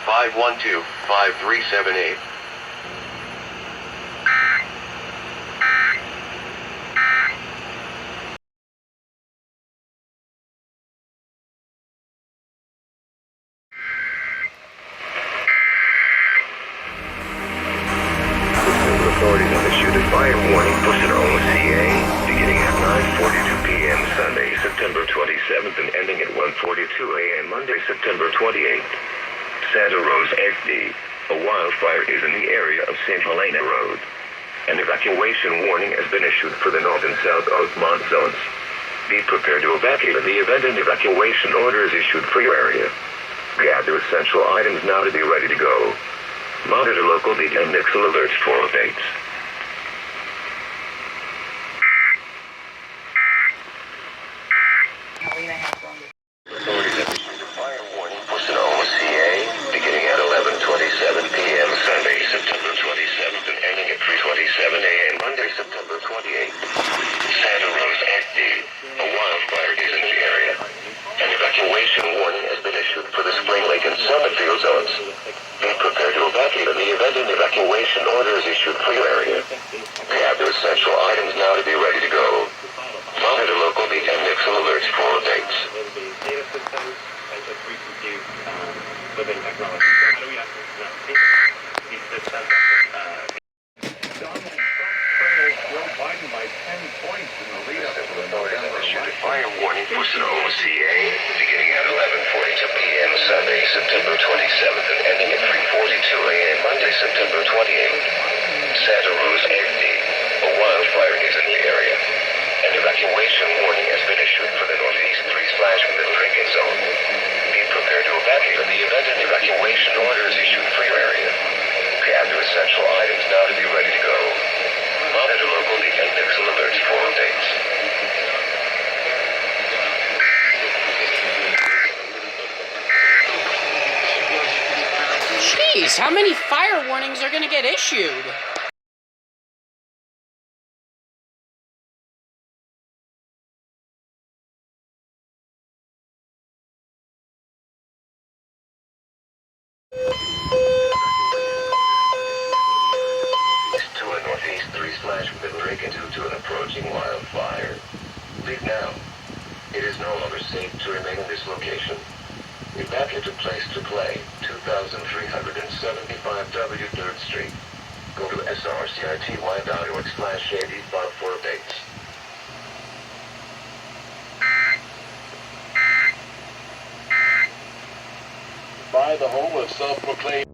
512-5378. Authorities have issued a fire warning for Sonoma, CA, beginning at 9:42 p.m. Sunday, September 27th and ending at 1:42 a.m. Monday, September 28th. Santa Rosa XD. A wildfire is in the area of St. Helena Road. An evacuation warning has been issued for the north and south Oakmont zones. Be prepared to evacuate in the event an evacuation order is issued for your area. Gather essential items now to be ready to go. Monitor local media and Nixle alerts for updates. Authorities have issued a fire warning for Sonoma, CA, beginning at 11:27 p.m. Sunday, September 27th and ending at 3:27 a.m. Monday, September 28th. Santa Rosa XD. A wildfire is in the area. An evacuation warning has been issued for the Spring Lake and Summitfield zones. Be prepared to evacuate in the event an evacuation order is issued for your area. Gather essential items now to be ready to go. Monitor local media and Nixle alerts for updates. Data systems and just recompute living technology. So how do we access these systems? Donald Trump trails Joe Biden by 10 points in the lead-up to the November election. Fire warning for Sonoma, CA, beginning at 11:42 p.m. Sunday, September 27th and ending at 3:42 a.m. Monday, September 28th. Santa Rosa XD. A wildfire is in the area. An evacuation warning has been issued for the northeast 3/Mid-Lincoln zone. Be prepared to evacuate in the event an evacuation order is issued for your area. Gather essential items now to be ready to go. Monitor local media and Nixle alerts for updates. Jeez, how many fire warnings are going to get issued? To a northeast 3/Mid-Lincoln due to an approaching wildfire. Leave now. It is no longer safe to remain in this location. Evacuate to place to play, 2375 W 3rd Street. Go to srcity.org/AD5 for updates. By the home of self-proclaimed